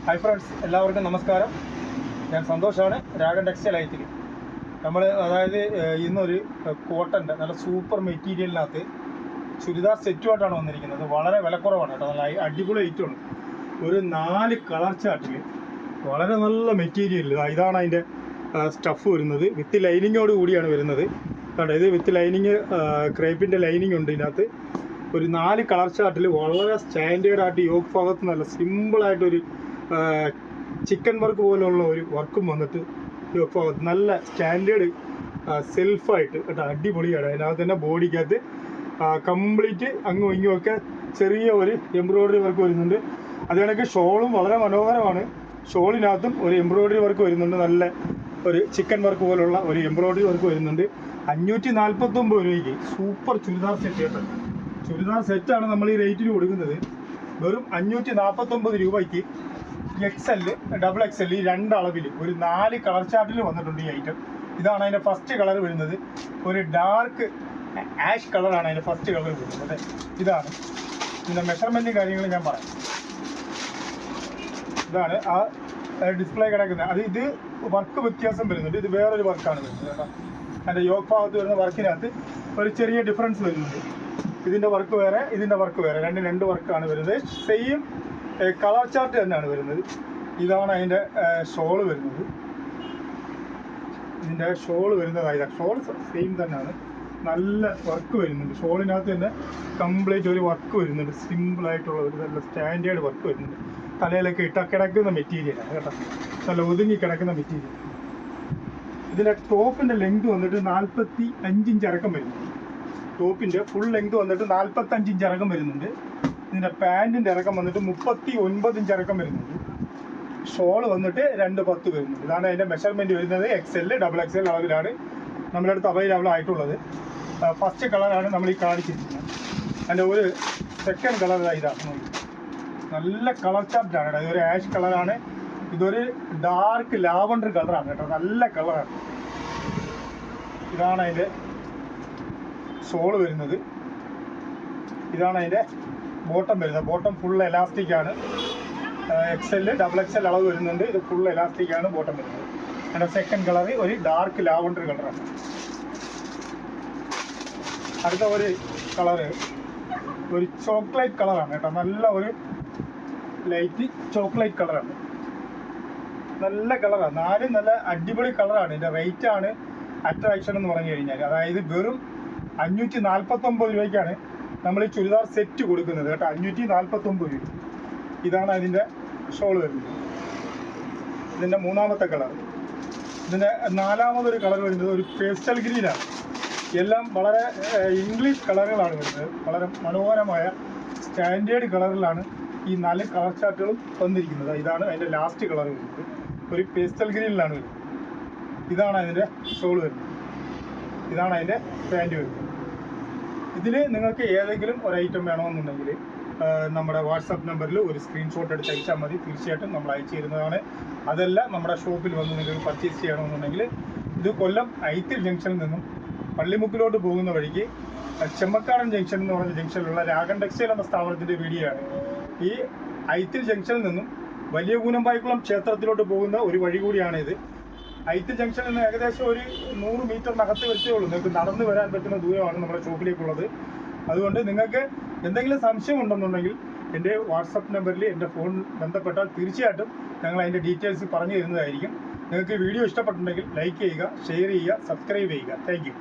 Hi friends, എല്ലാവർക്കും നമസ്കാരം. ഞാൻ സന്തോഷാണ്. രാഗൻ ടെക്സ്റ്റൈൽ ഐറ്റിൽ അതായത് ഇന്നൊരു കോട്ടൻ്റെ നല്ല സൂപ്പർ മെറ്റീരിയലിനകത്ത് ചുരിദാർ സെറ്റുമായിട്ടാണ് വന്നിരിക്കുന്നത്. വളരെ വിലക്കുറവാണ് കേട്ടോ, നല്ല അടിപൊളി ഐറ്റമാണ്. ഒരു 4 കളർ ചാർട്ടിൽ വളരെ നല്ല മെറ്റീരിയൽ. ഇതാണ് അതിൻ്റെ സ്റ്റഫ് വരുന്നത്. വിത്ത് ലൈനിങ്ങോട് കൂടിയാണ് വരുന്നത് കേട്ടോ. ഇത് വിത്ത് ലൈനിങ്, ക്രേപ്പിൻ്റെ ലൈനിങ് ഉണ്ട് ഇതിനകത്ത്. ഒരു 4 കളർ ചാർട്ടിൽ വളരെ സ്റ്റാൻഡേർഡായിട്ട് യോക്ക് ഭാഗത്ത് നല്ല സിമ്പിളായിട്ടൊരു ചിക്കൻ വർക്ക് പോലുള്ള ഒരു വർക്കും വന്നിട്ട് യോക്ക് ഭാഗത്ത് നല്ല സ്റ്റാൻഡേർഡ് സെൽഫായിട്ട് കേട്ടോ, അടിപൊളിയാണ്. അതിനകത്ത് തന്നെ ബോഡിക്കകത്ത് കംപ്ലീറ്റ് അങ്ങും ഇങ്ങുമൊക്കെ ചെറിയ ഒരു എംബ്രോയ്ഡറി വർക്ക് വരുന്നുണ്ട്. അത് കണക്ക് ഷോളും വളരെ മനോഹരമാണ്. ഷോളിനകത്തും ഒരു എംബ്രോയ്ഡറി വർക്ക് വരുന്നുണ്ട്. നല്ല ഒരു ചിക്കൻ വർക്ക് പോലുള്ള ഒരു എംബ്രോയ്ഡറി വർക്ക് വരുന്നുണ്ട്. 549 രൂപയ്ക്ക് സൂപ്പർ ചുരിദാർ സെറ്റ് കേട്ടോ. ചുരിദാർ സെറ്റാണ് നമ്മൾ ഈ റേറ്റിന് കൊടുക്കുന്നത്. വെറും 549 രൂപയ്ക്ക് XL, XXL ഈ 2 അളവിൽ ഒരു 4 കളർ ചാർട്ടിൽ വന്നിട്ടുണ്ട് ഈ ഐറ്റം. ഇതാണ് അതിൻ്റെ ഫസ്റ്റ് കളർ വരുന്നത്. ഒരു ഡാർക്ക് ആഷ് കളറാണ് അതിൻ്റെ ഫസ്റ്റ് കളർ വരുന്നത്. ഇതാണ് ഇതിൻ്റെ മെഷർമെൻറ്റും കാര്യങ്ങളും ഞാൻ പറയാം. ഇതാണ് ആ ഡിസ്പ്ലേ കിടക്കുന്നത്. ഇത് വർക്ക് വ്യത്യാസം വരുന്നുണ്ട്. ഇത് വേറൊരു വർക്കാണ് വരുന്നത് കേട്ടോ. അതിൻ്റെ യോക്ക് ഭാഗത്ത് വരുന്ന വർക്കിനകത്ത് ഒരു ചെറിയ ഡിഫറൻസ് വരുന്നുണ്ട്. ഇതിൻ്റെ വർക്ക് വേറെ, ഇതിൻ്റെ വർക്ക് വേറെ, രണ്ട് വർക്കാണ് വരുന്നത്. സെയിം കളർ ചാർട്ട് തന്നെയാണ് വരുന്നത്. ഇതാണ് അതിൻ്റെ ഷോള് വരുന്നത്. ഇതിൻ്റെ ഷോള് വരുന്നത് ഇതാണ്. ഷോൾ സെയിം തന്നെയാണ്. നല്ല വർക്ക് വരുന്നുണ്ട്. ഷോളിനകത്ത് തന്നെ കംപ്ലീറ്റ് ഒരു വർക്ക് വരുന്നുണ്ട്. സിമ്പിളായിട്ടുള്ള ഒരു നല്ല സ്റ്റാൻഡേർഡ് വർക്ക് വരുന്നുണ്ട്. തലയിലൊക്കെ കിടക്കുന്ന മെറ്റീരിയലാണ് കേട്ടോ. നല്ല ഒതുങ്ങി കിടക്കുന്ന മെറ്റീരിയൽ. ഇതിൻ്റെ ടോപ്പിൻ്റെ ലെങ്ത് വന്നിട്ട് 45 ഇഞ്ച് ഇറക്കം വരുന്നുണ്ട്. ടോപ്പിൻ്റെ ഫുൾ ലെങ്ത് വന്നിട്ട് 45 ഇഞ്ച് ഇറക്കം വരുന്നുണ്ട്. ഇതിൻ്റെ പാൻറ്റിൻ്റെ ഇറക്കം വന്നിട്ട് 39 ഇഞ്ച് ഇറക്കം വരുന്നുണ്ട്. ഷോള് വന്നിട്ട് 210 വരുന്നുണ്ട്. ഇതാണ് അതിൻ്റെ മെഷർമെൻറ്റ് വരുന്നത്. XL, XXL അളവിലാണ് നമ്മുടെ അടുത്ത് അവൈലബിൾ ആയിട്ടുള്ളത്. ഫസ്റ്റ് കളറാണ് നമ്മൾ ഈ കാണിച്ചിരിക്കുന്നത്. അതിൻ്റെ ഒരു സെക്കൻഡ് കളർ ഇതാണ്. നല്ല കളർ ചാർട്ടാണ് കേട്ടോ. ഇതൊരു ആഷ് കളറാണ്. ഇതൊരു ഡാർക്ക് ലാവണ്ടർ കളറാണ് കേട്ടോ. നല്ല കളറാണ്. ഇതാണ് അതിൻ്റെ ഷോള് വരുന്നത്. ഇതാണ് അതിൻ്റെ ബോട്ടം വരുന്നത്. ബോട്ടം ഫുൾ എലാസ്റ്റിക് ആണ്. XL, XXL അളവ് വരുന്നുണ്ട്. ഇത് ഫുൾ എലാസ്റ്റിക് ആണ് ബോട്ടം വരുന്നത്. അതിൻ്റെ സെക്കൻഡ് കളർ ഒരു ഡാർക്ക് ലാവണ്ടർ കളറാണ്. അടുത്ത ഒരു കളറ് ഒരു ചോക്ലേറ്റ് കളറാണ് കേട്ടോ. നല്ല ഒരു ലൈറ്റ് ചോക്ലേറ്റ് കളറാണ്. നല്ല കളറാണ്. 4 നല്ല അടിപൊളി കളറാണ്. ഇതിൻ്റെ റേറ്റാണ് അട്രാക്ഷൻ എന്ന് പറഞ്ഞു കഴിഞ്ഞാൽ. അതായത് വെറും 549 രൂപയ്ക്കാണ് നമ്മൾ ഈ ചുരിദാർ സെറ്റ് കൊടുക്കുന്നത് കേട്ടോ. 549 രൂപ. ഇതാണ് അതിൻ്റെ ഷോൾ വരുന്നത്. ഇതിൻ്റെ മൂന്നാമത്തെ കളർ. ഇതിൻ്റെ 4മതൊരു കളർ വരുന്നത് ഒരു പേസ്റ്റൽ ഗ്രീനാണ്. എല്ലാം വളരെ ഇംഗ്ലീഷ് കളറുകളാണ് വരുന്നത്. വളരെ മനോഹരമായ സ്റ്റാൻഡേർഡ് കളറിലാണ് ഈ 4 കളർ ചാർട്ടുകളും വന്നിരിക്കുന്നത്. ഇതാണ് അതിൻ്റെ ലാസ്റ്റ് കളർ വരുന്നത്. ഒരു പേസ്റ്റൽ ഗ്രീനിലാണ് വരുന്നത്. ഇതാണ് അതിൻ്റെ ഷോൾ വരുന്നത്. ഇതാണ് അതിൻ്റെ പാൻറ്റ് വരുന്നത്. ഇതിൽ നിങ്ങൾക്ക് ഏതെങ്കിലും ഒരു ഐറ്റം വേണമെന്നുണ്ടെങ്കിൽ നമ്മുടെ വാട്സപ്പ് നമ്പറിൽ ഒരു സ്ക്രീൻഷോട്ട് എടുത്ത് അയച്ചാൽ മതി. തീർച്ചയായിട്ടും നമ്മൾ അയച്ചു തരുന്നതാണ്. അതല്ല നമ്മുടെ ഷോപ്പിൽ വന്ന് നിങ്ങൾക്ക് പർച്ചേസ് ചെയ്യണമെന്നുണ്ടെങ്കിൽ ഇത് കൊല്ലം ഐത്തിൽ ജംഗ്ഷനിൽ നിന്നും പള്ളിമുക്കിലോട്ട് പോകുന്ന വഴിക്ക് ചെമ്മക്കാടൻ ജംഗ്ഷൻ എന്ന് പറഞ്ഞ ജംഗ്ഷനിലുള്ള രാഗൻ ടെക്സ്റ്റൈൽ എന്ന സ്ഥാപനത്തിൻ്റെ വീഡിയോ ആണ്. ഈ ഐത്തിൽ ജംഗ്ഷനിൽ നിന്നും വലിയ കൂനമ്പായിക്കുളം ക്ഷേത്രത്തിലോട്ട് പോകുന്ന ഒരു വഴി കൂടിയാണ് ഇത്. ഐത്തിൽ ജംഗ്ഷനിൽ നിന്ന് ഏകദേശം ഒരു 100 മീറ്ററിനകത്ത് വെച്ചേ ഉള്ളൂ. നിങ്ങൾക്ക് നടന്നു വരാൻ പറ്റുന്ന ദൂരമാണ് നമ്മുടെ ഷോപ്പിലേക്കുള്ളത്. അതുകൊണ്ട് നിങ്ങൾക്ക് എന്തെങ്കിലും സംശയം ഉണ്ടെന്നുണ്ടെങ്കിൽ എൻ്റെ വാട്സപ്പ് നമ്പറിൽ എൻ്റെ ഫോൺ ബന്ധപ്പെട്ടാൽ തീർച്ചയായിട്ടും ഞങ്ങൾ അതിൻ്റെ ഡീറ്റെയിൽസ് പറഞ്ഞു തരുന്നതായിരിക്കും. നിങ്ങൾക്ക് വീഡിയോ ഇഷ്ടപ്പെട്ടിട്ടുണ്ടെങ്കിൽ ലൈക്ക് ചെയ്യുക, ഷെയർ ചെയ്യുക, സബ്സ്ക്രൈബ് ചെയ്യുക. Thank you.